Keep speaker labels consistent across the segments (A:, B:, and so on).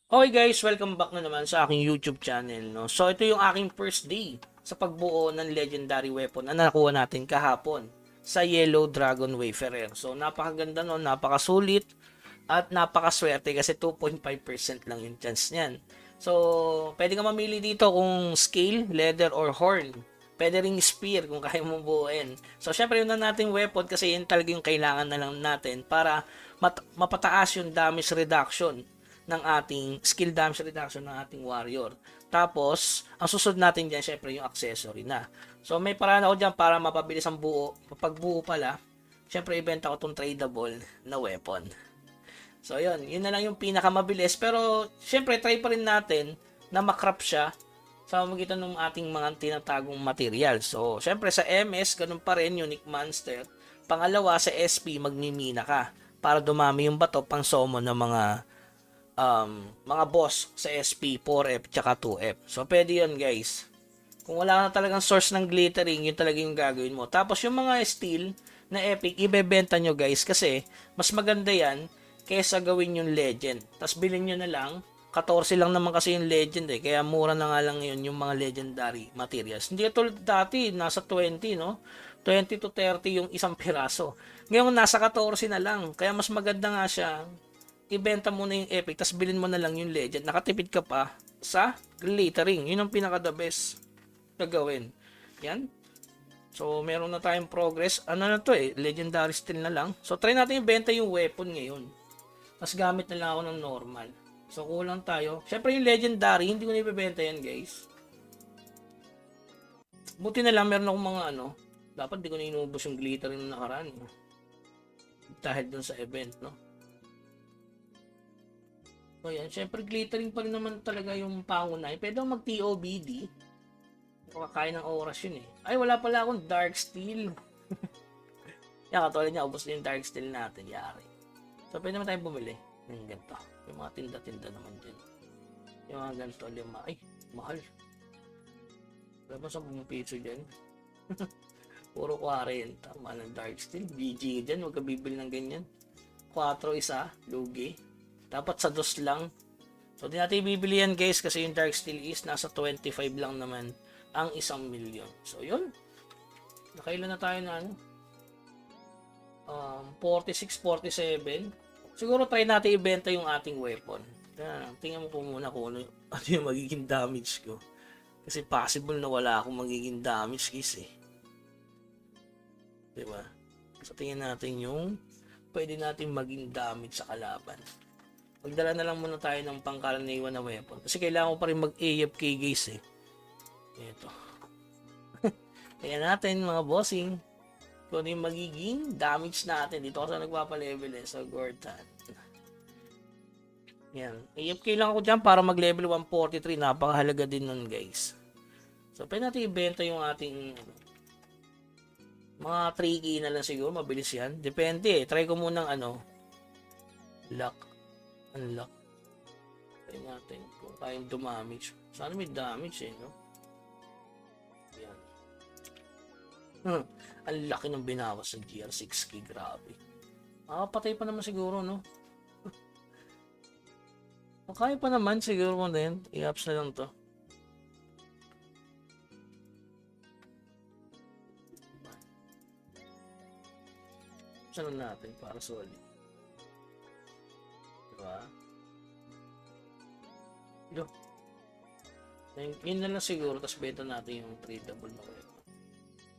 A: Okay guys, welcome back na naman sa aking YouTube channel. No? So ito yung aking first day sa pagbuo ng legendary weapon na nakuha natin kahapon sa Yellow Dragon Wayfarer. So napakaganda no, napakasulit at napakaswerte kasi 2.5% lang yung chance niyan. So pwede ka mamili dito kung scale, leather, or horn. Pwede ring spear kung kaya mo buuin. So syempre yun na nating weapon kasi yun talaga yung kailangan na lang natin para mapataas yung damage reduction ng ating skill damage reduction ng ating warrior. Tapos, ang susunod natin dyan, syempre, yung accessory na. So, may paraan ako dyan para mapabilis ang buo. Pagbuo pala, syempre, ibenta ko itong tradable na weapon. So, yun na lang yung pinakamabilis. Pero, syempre, try pa rin natin na makrap siya sa pamamagitan ng ating mga tinatagong material. So, syempre, sa MS, ganun pa rin, unique monster. Pangalawa, sa SP, magmimina ka para dumami yung bato pang summon ng mga boss sa SP, 4F, tsaka 2F. So, pwede yun guys. Kung wala na talagang source ng glittering, yun talaga yung gagawin mo. Tapos, yung mga steel na epic, ibebenta nyo guys kasi mas maganda yan kaysa gawin yung legend. Tapos, bilhin nyo na lang. 14 lang naman kasi yung legend eh. Kaya mura na nga lang yun yung mga legendary materials. Hindi tulad dati, nasa 20, no? 20 to 30 yung isang piraso. Ngayon, nasa 14 na lang. Kaya mas maganda nga siya ibenta mo na yung epic, tapos bilhin mo na lang yung legend. Nakatipid ka pa sa glittering. Yun ang pinaka the best na gawin. Yan. So, meron na tayong progress. Ano na to eh, legendary steel na lang. So, try natin ibenta yung weapon ngayon. Tapos gamit na lang ako ng normal. So, kulang tayo. Syempre yung legendary, hindi ko na ibebenta yan guys. Buti na lang, meron akong mga dapat di ko na inubos yung glittering na nakaraan. Dahil dun sa event, no? So yan, syempre glittering pa rin naman talaga yung pangunay. Pwede akong mag-TOBD. Makakain ng oras yun eh. Ay, wala pala akong dark steel. Yan, katulad niya, ubos na yung dark steel natin. Yari. So, pwede naman tayo bumili ng ganito. Yung mga tinda-tinda naman dyan. Yung mga ganito, ay, mahal. Wala ba sa piso dyan? Puro 40. Tama ng dark steel. BG dyan, huwag ka bibili ng ganyan. 4 isa, lugi. Dapat sa dos lang. So, di natin bibili yan guys kasi yung dark steel is nasa 25 lang naman ang 1,000,000. So, yun. Nakailan na tayo na 46, 47. Siguro try natin ibenta yung ating weapon. Tingnan mo po muna kung ano yung magiging damage ko. Kasi possible na wala akong magiging damage guys eh. Diba? So, tingnan natin yung pwede natin maging damage sa kalaban. Magdala na lang muna tayo ng pangkaraniwan na weapon. Kasi kailangan ko pa rin mag-AFK guys eh. Ito. Kaya natin mga bossing. Kung ano yung magiging damage natin. Dito ako sa nagpapalevel eh. Sa Gortan. Yan. AFK lang ako dyan para mag-level 143. Napakahalaga din nun guys. So pwede natin ibenta yung ating mga 3 key na lang siguro. Mabilis yan. Depende eh. Try ko munang lock. Unlock. Try natin kung kayang dumamage. Sana may damage eh, no? Yan. Ang laki ng binawas ng GR6K. Grabe. Makapatay pa naman siguro, no? Kaya pa naman siguro mo din. I-ups na lang to. Saan natin para solid. Diba? Yun na lang siguro, tapos beta natin yung tradable na weapon.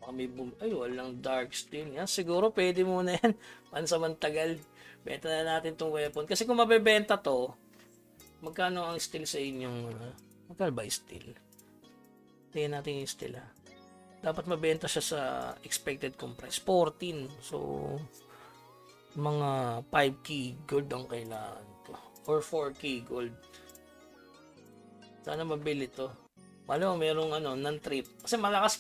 A: Baka may boom. Ay, walang dark steel. Yan, siguro pwede muna yan. Pansamantagal. Beta na natin tong weapon. Kasi kung mabebenta to, magkano ang steel sa inyong, magkano ba steel? Tingnan natin yung steel ha. Dapat mabenta siya sa expected compress. 14. So, mga 5k gold ang kailangan ko. Or 4k gold. Sana mabili to. Wala mo merong non-trip. Kasi malakas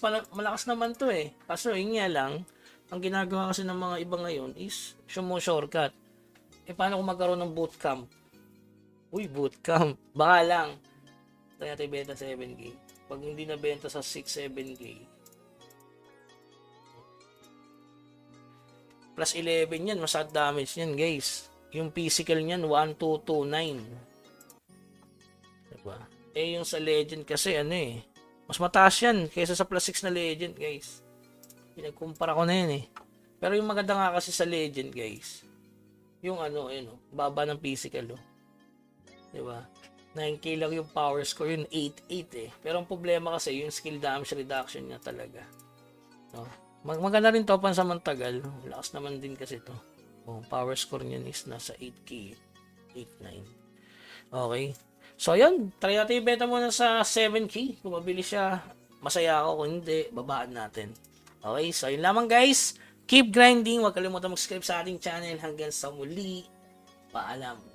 A: naman to eh. Kaso yun nga lang, ang ginagawa kasi ng mga iba ngayon is shortcut. Eh paano kung magkaroon ng bootcamp? Uy, bootcamp. Baka lang. Tayo natin benta 7k. Pag hindi na benta sa 6-7k. Plus 11 yan. Masad damage yan guys. Yung physical niyan 1229. Diba? Eh, yung sa Legend kasi, ano eh, mas mataas yan kaysa sa plus 6 na Legend, guys. Pinagkumpara ko na yan eh. Pero yung maganda nga kasi sa Legend, guys, yung ano, yun, oh, baba ng physical, oh. Diba? 9k lang yung power score, yun 8-8 eh. Pero ang problema kasi, yung skill damage reduction niya talaga. No? Maganda rin to pansamantagal. Lakas naman din kasi to. Oh, power score niya is nasa 8k. 8-9. Okay. So, yun. Try natin ibenta muna sa 7k. Kung mabilis siya, masaya ako. Kung hindi, babaan natin. Okay. So, yun lamang guys. Keep grinding. Huwag kalimutan mag-subscribe sa ating channel. Hanggang sa muli. Paalam.